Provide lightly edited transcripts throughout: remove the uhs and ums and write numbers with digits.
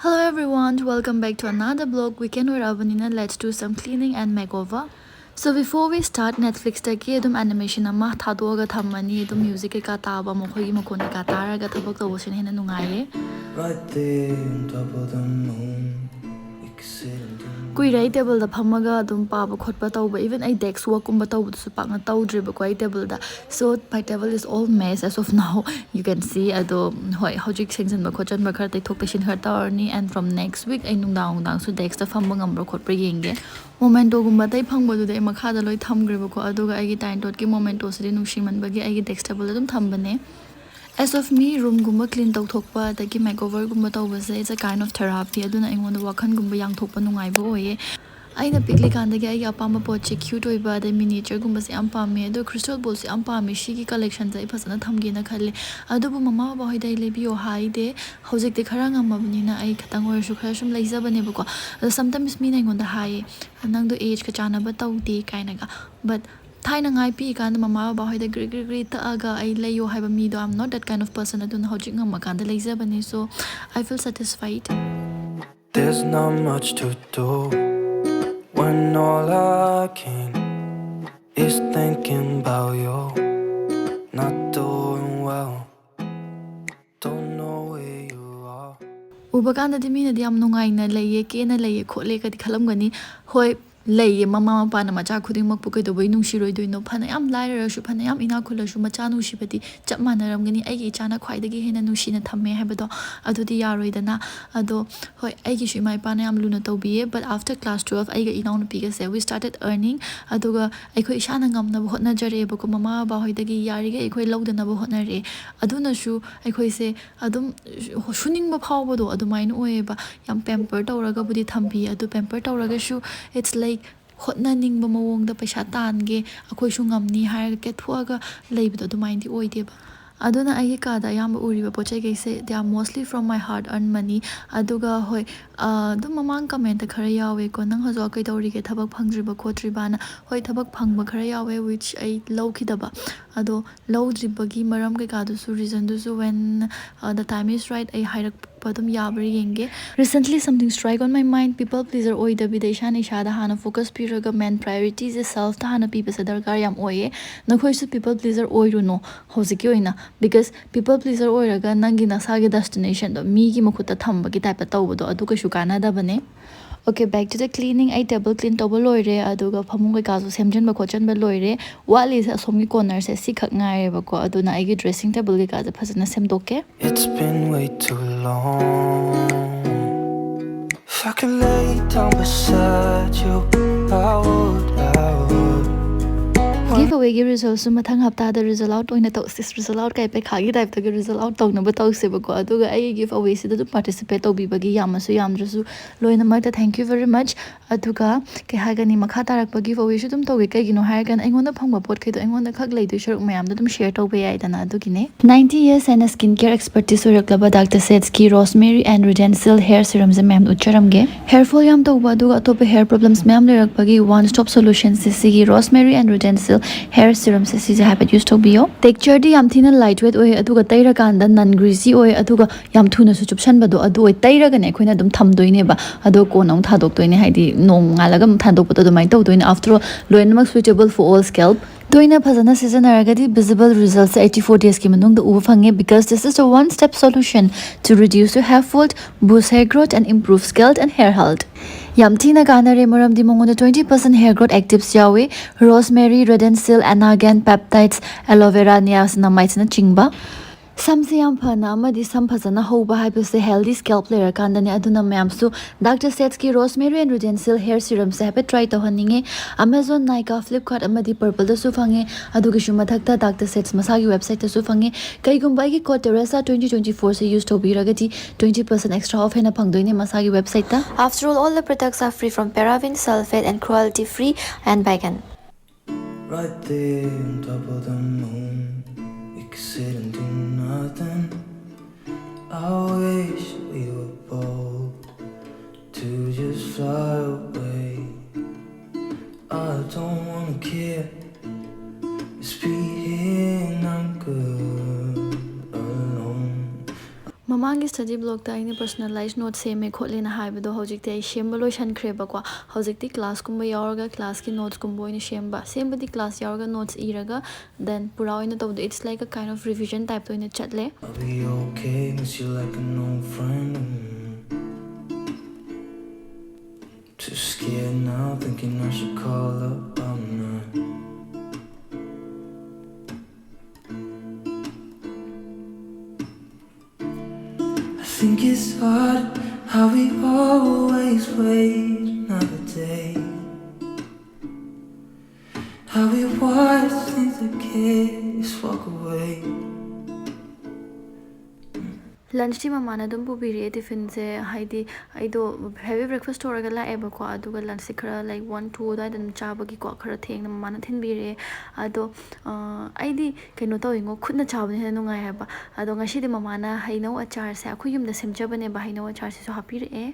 Hello everyone, welcome back to another blog. Weekend with Avanina. Let's do some cleaning and makeover. So before we start, Netflix taki adum animation ama thadoga thammani adum music ka taba mokhogi mokone ka taraga thabak tawsin hena nungaye. Right there on top of the moon. Kuirai table da phamaga adum paba khotpa tawba even I desk work kumba tawbu su pakna tawdriba koi table da. So my table is all mess as of now. You can see ado hoi hojik sengsan ba khochan ba khar tai thok tashin khar tawrni and from next week I nungdang so desk da phamba ngambra khotpa yenge. Momento gumba tai phangba du dai makha da loi thamgriba ko aduga ai gi time dot ki momento sri nungsiman bagi ai gi desk table adum thambane. As of me, room gumba clean tau thokpa dagi makeover gumba tawbase it's a kind of therapy aduna ingonda wakhan gumba yang thokpa nungai bo oye. Aina pikli kanda gi ai apamba poche cute oiba da miniature gumba se am pame ado crystal balls se am pame shigi collection sai phasana thamge na khalle adubu mama ba hoi dai lebi o hai de hojik de khara ngamabni na ai khatang or su khara sum leiza bane bako sometimes me na ingonda hai nang do age ka chana ba tawdi kaina ga but Thaina ngai pi kan mama ba hoi da gri ta aga I lay yo have me do I'm not that kind of person adun hojik ngam kan da leiza bane so I feel satisfied. There's not much to do when all I can is thinking about you not doing well don't know where you are uba kan da mi na di am nungai na leye ke na leye khole ka di khalam gani hoi lay mama mapa na macha khuding mak pukai do bai nungsi roi doino phana yam laira su phana yam ina khula su macha nu shipati chap manaram gani ai gi chana khwai dagi hena nusi na thamme habado adudi yaroi dana ado hoi ai gi su mai pa na yam luna tobiye but after class 12 ai ga ina nu piga se we started earning aduga ai khoi ishana ngam na hotna jare ba ko mama ba hoi dagi yari ga ai khoi lawdana ba hotna re aduna su ai khoi se adum shuning ba phaw ba do adumain oe ba yam pamper tawraga budi thambi adu pamper tawraga su it's like hotna ning ba mawong da paisa tange akhoi su ngamni har ke thuaga leibdo du mind oi deba aduna ai ka da yam uri ba poche ge se they are mostly from my hard earned money aduga hoi du mamang comment khara yawe ko nang hajo kai dori ge thabak phangri ba khotri bana hoi thabak phangba khara yawe which I low khidaba ado low dribagi maram ge ka du su reason du su when the time is right I hairak padum yabri yenge recently something strike on my mind people pleaser oi da bidesha ni shada hana focus piraga main priorities is self ta hana people darkar yam oye na khoi su people pleaser oi ru no hojiki oina because people pleaser oiraga nangi nasage destination do mi gi makhuta thamba gi type tawbo do adu ka shu kana da bane. Okay, back to the cleaning. I table clean table loire aduga phamung kai ka so semjen ba khochan ba loire wali sa somi corner se si khak ngai ba ko aduna ai gi dressing table ge ka ja phasana semdoke. It's been way too long. If I could lay down beside you, I would. Giveaway gi result su mathang hapta da result out oina to sis result out kai pe khagi type ta gi result out tong na ba taw se ba ko aduga ai giveaway si da participate to bi ba gi yamasu yamdru loina ma ta thank you very much aduga ke ha gani makha tarak ba giveaway su dum to ge kai gino ha gan aingon da phangba pot khai do aingon da khak lei du shuruk mayam da dum share to ba ai da na adugi ne 90 years and a skincare expertise surak laba Dr. Setsky rosemary and redensil hair serum ze mayam ucharam ge hair fall yam to ba aduga top hair problems mayam le rak ba gi one stop solution se gi rosemary and redensil hair serum se si habit used to be yo texture di yam thina lightweight oi aduga taira kan da non greasy oi aduga yam thuna su chupsan ba do adu oi taira ga ne khoina dum tham doine ba ado ko nong thadok doine haidi nong ngalaga thandok ba do mai to doine after all loinamak suitable for all scalp doina phazana season aragadi visible results 84 days ki manung da uba phange because this is a one step solution to reduce your hair fall boost hair growth and improve scalp and hair health. Yamtina ganare maram di mongo 20% hair growth actives yawe rosemary redensil anagan peptides aloe vera niacinamide na chingba samse yam phana amadi sam phazana hoba haibase healthy scalp layer kandani aduna mayam su Dr. Setsky rosemary and redensil hair serum se happy try to haninge Amazon Nykaa Flipkart amadi purple da su phange adugi shu mathakta Dr. Sets masagi website ta su phange kai gumbai gi code teresa 2024 se use to biragati 20% extra off hena phangdoine masagi website ta after all the products are free from paraben sulfate and cruelty free and vegan right there on top of the moon sit and do nothing. I wish we were bold to just fly away. I don't wanna care. Just be here and I'm good alone. Mama ꯃꯃꯥꯡꯒꯤ study ꯕ꯭ꯂꯣꯛꯇ ꯑꯩꯅ personalise note ꯁꯦꯝꯃꯦ ꯈꯣꯠꯂꯦꯅ ꯍꯥꯏꯕꯗꯣ ꯍꯧꯖꯤꯛꯇꯤ ꯑꯩ ꯁꯦꯝꯕ ꯂꯣꯏꯁꯟꯈ꯭ꯔꯦꯕꯀꯣ ꯍꯧꯖꯤꯛꯇꯤ ꯀ꯭ꯂꯥꯁꯀꯨꯝꯕ ꯌꯥꯎꯔꯒ ꯀ꯭ꯂꯥꯁꯀꯤ ꯅꯣꯠꯁꯀꯨꯝꯕ ꯑꯣꯏꯅ ꯁꯦꯝꯕꯗꯤ ꯀ꯭ꯂꯥꯁ ꯌꯥꯎꯔꯒ ꯅꯣꯠꯁ ꯏꯔꯒ ꯗꯦꯟ ꯄꯨꯔꯥ ꯑꯣꯏꯅ ꯇꯧꯕꯗꯣ ꯏꯠꯁ ꯂꯥꯏꯛ ꯑ ꯀꯥꯏꯟ ꯑꯣꯐ ꯔꯤꯚꯤꯖꯟ ꯇꯥꯏꯞꯇ ꯑꯣꯏꯅ ꯆꯠꯂꯦ. I'll be okay, miss you like an old friend. Too scared now, thinking I should call up all night. I think it's hard how we always wait another day. How we watch things that kids walk away. ꯂꯟꯆꯇꯤ ꯃꯃꯥꯅ ꯑꯗꯨꯝ ꯄꯨꯕꯤꯔꯛꯑꯦ ꯇꯤꯐꯤꯟꯁꯦ ꯍꯥꯏꯗꯤ ꯑꯩꯗꯣ heavy breakfast ꯇꯧꯔꯒ ꯂꯥꯛꯑꯦꯕꯀꯣ ꯑꯗꯨꯒ ꯂꯟꯆꯁꯦ ꯈꯔ like 1-2 ꯑꯗꯨꯋꯥꯏꯗ ꯑꯗꯨꯝ ꯆꯥꯕꯒꯤꯀꯣ ꯈꯔ ꯊꯦꯡꯅ ꯃꯃꯥꯅ ꯊꯤꯟꯕꯤꯔꯛꯑꯦ ꯑꯗꯣ ꯑꯩꯗꯤ ꯀꯩꯅꯣ ꯇꯧꯋꯤꯉꯣ ꯈꯨꯠꯅ ꯆꯥꯕꯅ ꯍꯦꯟꯅ ꯅꯨꯡꯉꯥꯏ ꯍꯥꯏꯕ ꯑꯗꯣ ꯉꯁꯤꯗꯤ ꯃꯃꯥꯅ ꯍꯩꯅꯧ ꯑꯆꯥꯔꯁꯦ ꯑꯩꯈꯣꯏ ꯌꯨꯝꯗ ꯁꯦꯝꯖꯕꯅꯦꯕ ꯍꯩꯅꯧ ꯑꯆꯥꯔꯁꯤꯁꯨ ꯍꯥꯞꯄꯤꯔꯛꯑꯦ.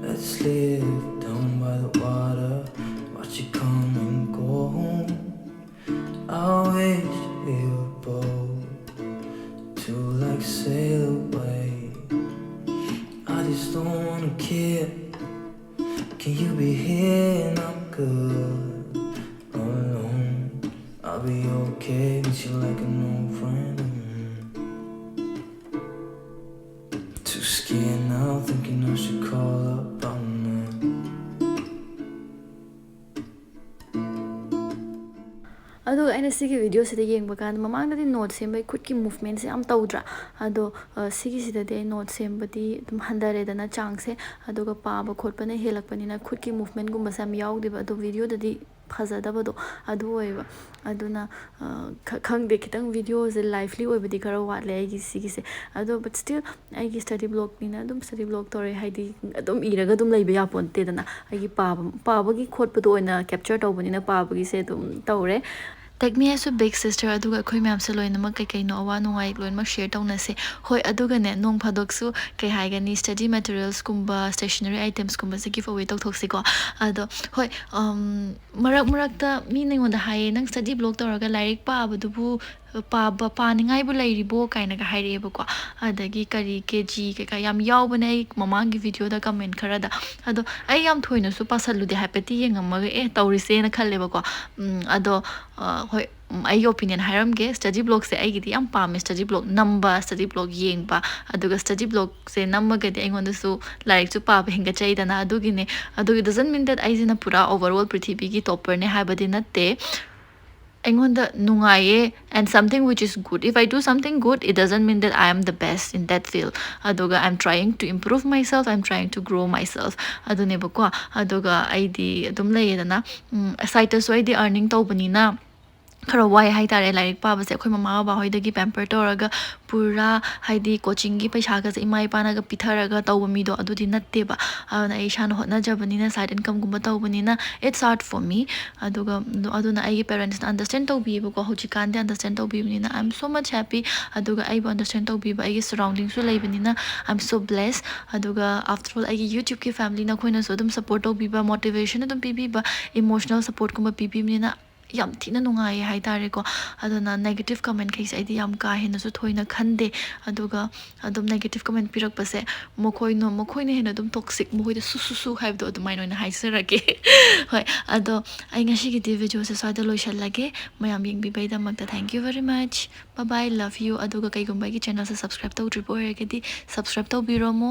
Let's live down by the water, watch it come and go. I wish we were both to like sail away. I just don't wanna care. Can you be here and I'm good alone? I'll be okay, miss you like an old friend. Too scared now, thinking I should call up all night. ꯑꯗꯨꯒ ꯑꯩꯅ ꯁꯤꯒꯤ ꯚꯤꯗꯤꯑꯣꯁꯤꯗ ꯌꯦꯡꯕ ꯀꯥꯟꯗ ꯃꯃꯥꯡꯗꯗꯤ note ꯁꯦꯝꯕꯒꯤ ꯈꯨꯠꯀꯤ ꯃꯨꯚꯃꯦꯟꯁꯦ ꯌꯥꯝ ꯇꯧꯗ꯭ꯔꯥ ꯑꯗꯣ ꯁꯤꯒꯤꯁꯤꯗꯗꯤ ꯑꯩ ꯅꯣꯠ ꯁꯦꯝꯕꯗꯤ ꯑꯗꯨꯝ ꯍꯟꯊꯔꯦꯗꯅ ꯆꯥꯡꯁꯦ ꯑꯗꯨꯒ ꯄꯥꯕ ꯈꯣꯠꯄꯅ ꯍꯦꯜꯂꯛꯄꯅꯤꯅ ꯈꯨꯠꯀꯤ ꯃꯨꯚꯃꯦꯟꯒꯨꯝꯕꯁꯦ ꯌꯥꯝ ꯌꯥꯎꯗꯦꯕ ꯑꯗꯣ ꯚꯤꯗꯤꯑꯣꯗꯗꯤ ꯐꯖꯗꯕꯗꯣ ꯑꯗꯨ ꯑꯣꯏꯌꯦꯕ ꯑꯗꯨꯅ ꯈꯪꯗꯦ ꯈꯤꯇꯪ ꯚꯤꯗꯤꯑꯣꯁꯦ ꯂꯥꯏꯐꯂꯤ ꯑꯣꯏꯕꯗꯤ ꯈꯔ ꯋꯥꯠꯂꯦ ꯑꯩꯒꯤ ꯁꯤꯒꯤꯁꯦ ꯑꯗꯣ ꯕꯠ ꯁ꯭ꯇꯤꯜ ꯑꯩꯒꯤ ꯁ꯭ꯇꯗꯤ ꯕ꯭ꯂꯣꯛꯅꯤꯅ ꯑꯗꯨꯝ ꯁ꯭ꯇꯗꯤ ꯕ꯭ꯂꯣꯛ ꯇꯧꯔꯦ ꯍꯥꯏꯗꯤ ꯑꯗꯨꯝ ꯏꯔꯒ ꯑꯗꯨꯝ ꯂꯩꯕ ꯌꯥꯄꯣꯟꯇꯦꯗꯅ ꯑꯩꯒꯤ ꯄꯥꯕꯒꯤ ꯈꯣꯠꯄꯗꯣ ꯑꯣꯏꯅ ꯀꯦꯞꯆꯔ ꯇꯧꯕꯅꯤꯅ ꯄꯥꯕꯒꯤꯁꯦ ꯑꯗꯨꯝ ꯇꯧꯔꯦ. ꯇꯦꯛ ꯃꯤ ꯑꯦꯁ ꯑ ꯕꯤగ్ ꯁꯤꯁꯇꯔ ꯑꯗꯨꯒ ꯑꯩꯈꯣꯏ ꯃꯌꯥꯝꯁꯦ ꯂꯣꯏꯅꯃꯛ ꯀꯩꯀꯩꯅꯣ ꯑꯋꯥ ꯅꯨꯡꯉꯥꯏ ꯂꯣꯏꯅꯃꯛ ꯁꯦꯌꯔ ꯇꯧꯅꯁꯦ. ꯍꯣꯏ ꯑꯗꯨꯒꯅꯦ ꯅꯣꯡ ꯐꯥꯗꯣꯛꯁꯨ ꯀꯩ ꯍꯥꯏꯒꯅꯤ ꯁ꯭ꯇꯗꯤ ꯃꯦꯇꯔꯤꯌꯦꯜꯁꯀꯨꯝꯕ ꯁ꯭ꯇꯦꯁꯅꯔꯤ ꯑꯥꯏꯇꯦꯝꯁꯀꯨꯝꯕꯁꯦ ꯒꯤꯐ ꯑꯋꯦ ꯇꯧꯊꯣꯛꯁꯤꯀꯣ ꯑꯗꯣ ꯍꯣꯏ ꯃꯔꯛꯇ ꯃꯤꯅ ꯑꯩꯉꯣꯟꯗ ꯍꯥꯏꯌꯦ ꯅꯪ ꯁ꯭ꯇꯗꯤ ꯕ꯭ꯂꯣꯛ ꯇꯧꯔꯒ ꯂꯥꯏꯔꯤꯛ ꯄꯥꯕꯗꯨꯕꯨ ꯄꯥꯅꯤꯡꯉꯥꯏꯕꯨ ꯂꯩꯔꯤꯕꯣ ꯀꯥꯏꯅꯒ ꯍꯥꯏꯔꯛꯑꯦꯕꯀோ ꯑꯗꯒꯤ ꯀꯔꯤ ꯀꯦꯖꯤ ꯀꯩꯀꯥ ꯌꯥꯝ ꯌꯥꯎꯕꯅꯦ ꯑꯩ ꯃꯃꯥꯡꯒꯤ ꯚꯤꯗꯤꯑꯣꯗ ꯀꯃꯦꯟ ꯈꯔꯗ ꯑꯗꯣ ꯑꯩ ꯌꯥꯝ ꯊꯣꯏꯅꯁꯨ ꯄꯥꯁꯜꯂꯨꯗꯦ ꯍꯥꯏꯐꯦꯠꯇꯤ ꯌꯦꯡꯉꯝꯃꯒ ꯇꯧꯔꯤꯁꯦꯅ ꯈꯜꯂꯦꯕꯀꯣ ꯑꯗꯣ ꯍꯣꯏ ꯑꯩꯒꯤ ꯑꯣꯄꯤꯅꯤꯌꯟ ꯍꯥꯏꯔꯝꯒꯦ ꯁ꯭ꯇꯗꯤ ꯕ꯭ꯂꯣꯛꯁꯦ ꯑꯩꯒꯤꯗꯤ ꯌꯥꯝ ꯄꯥꯝꯃꯦ ꯁ꯭ꯇꯗꯤ ꯕ꯭ꯂꯣꯛ ꯅꯝꯕ ꯁ꯭ꯇꯗꯤ ꯕ꯭ꯂꯣꯛ ꯌꯦꯡꯕ ꯑꯗꯨꯒ ꯁ꯭ꯇꯗꯤ ꯕ꯭ꯂꯣꯛꯁꯦ ꯅꯝꯃꯒꯗꯤ ꯑꯩꯉꯣꯟꯗꯁꯨ ꯂꯥꯏꯔꯤꯛꯁꯨ ꯄꯥꯕ ꯍꯦꯟꯒꯠꯆꯩꯗꯅ ꯑꯗꯨꯒꯤꯅꯦ ꯑꯗꯨꯒꯤ ꯗꯖꯟ ꯃꯤꯟ ꯗꯦꯠ ꯑꯩꯁꯤꯅ ꯄꯨꯔꯥ ꯑꯣꯚꯔꯑꯣꯜ ꯄ꯭ꯔꯤꯊꯤꯕꯤꯒꯤ ꯇꯣꯞꯄꯔꯅꯦ ꯍꯥꯏꯕꯗꯤ ꯅꯠꯇꯦ ꯑꯩꯉꯣꯟꯗ ꯅꯨꯡꯉꯥꯏꯌꯦ and something which is good if I do something good it doesn't mean that I am the best in that field aduga I'm trying to improve myself I'm trying to grow myself adunebako aduga aidi adum layedana site so aidi earning tawbanina खरा Y हाइतारे like पाबसे अखोय mama बाबा होइदगी pamper तोरगा पुरा हाइदी coaching की पैसागसे इमा इपानागा पिथरगा तौब मीदो अदुदि नत्तेबा अदुना आई इसाना होटनाजबनिना side income गुम्बा तौबनिना it's hard for me अदुना आई parents understand तौबीबको होजिकान दे अंडरस्टैंड तौबीबनिना I am so much happy अदुगा आई अंडरस्टैंड तौबीबा आई सराउंडिंग सु लेबनिना आई एम सो ब्लेस्ड अदुगा आफ्टर ऑल आई यूट्यूब की फैमिली ना खोइना सो अदुम सपोर्ट तौबीबा मोटिवेशन अदुम पीबीबा इमोशनल सपोर्ट गुम्बा पीबीबनिना याम थिना नुंगाई हाई तारेको अदुना नेगेटिव कमेंट कैसे आइदी याम का हेनसु थोइना खंदे अदुगा अदुम नेगेटिव कमेंट पिरकपसे मखोइने हेन अदुम टॉक्सिक मखोइदे सुसुसु हाइबदो अदुमाइन ओइना हाइसरके होय अदो आई ngasi gi वीडियो से स्वादा लोइसलगे मयाम यंगबिबैदमक्ता thank you very much bye bye love you अदुगा कैगुम्बा की चैनल से सब्सक्राइब तौद्रिबो हेरगदी सब्सक्राइब तौबिरोमो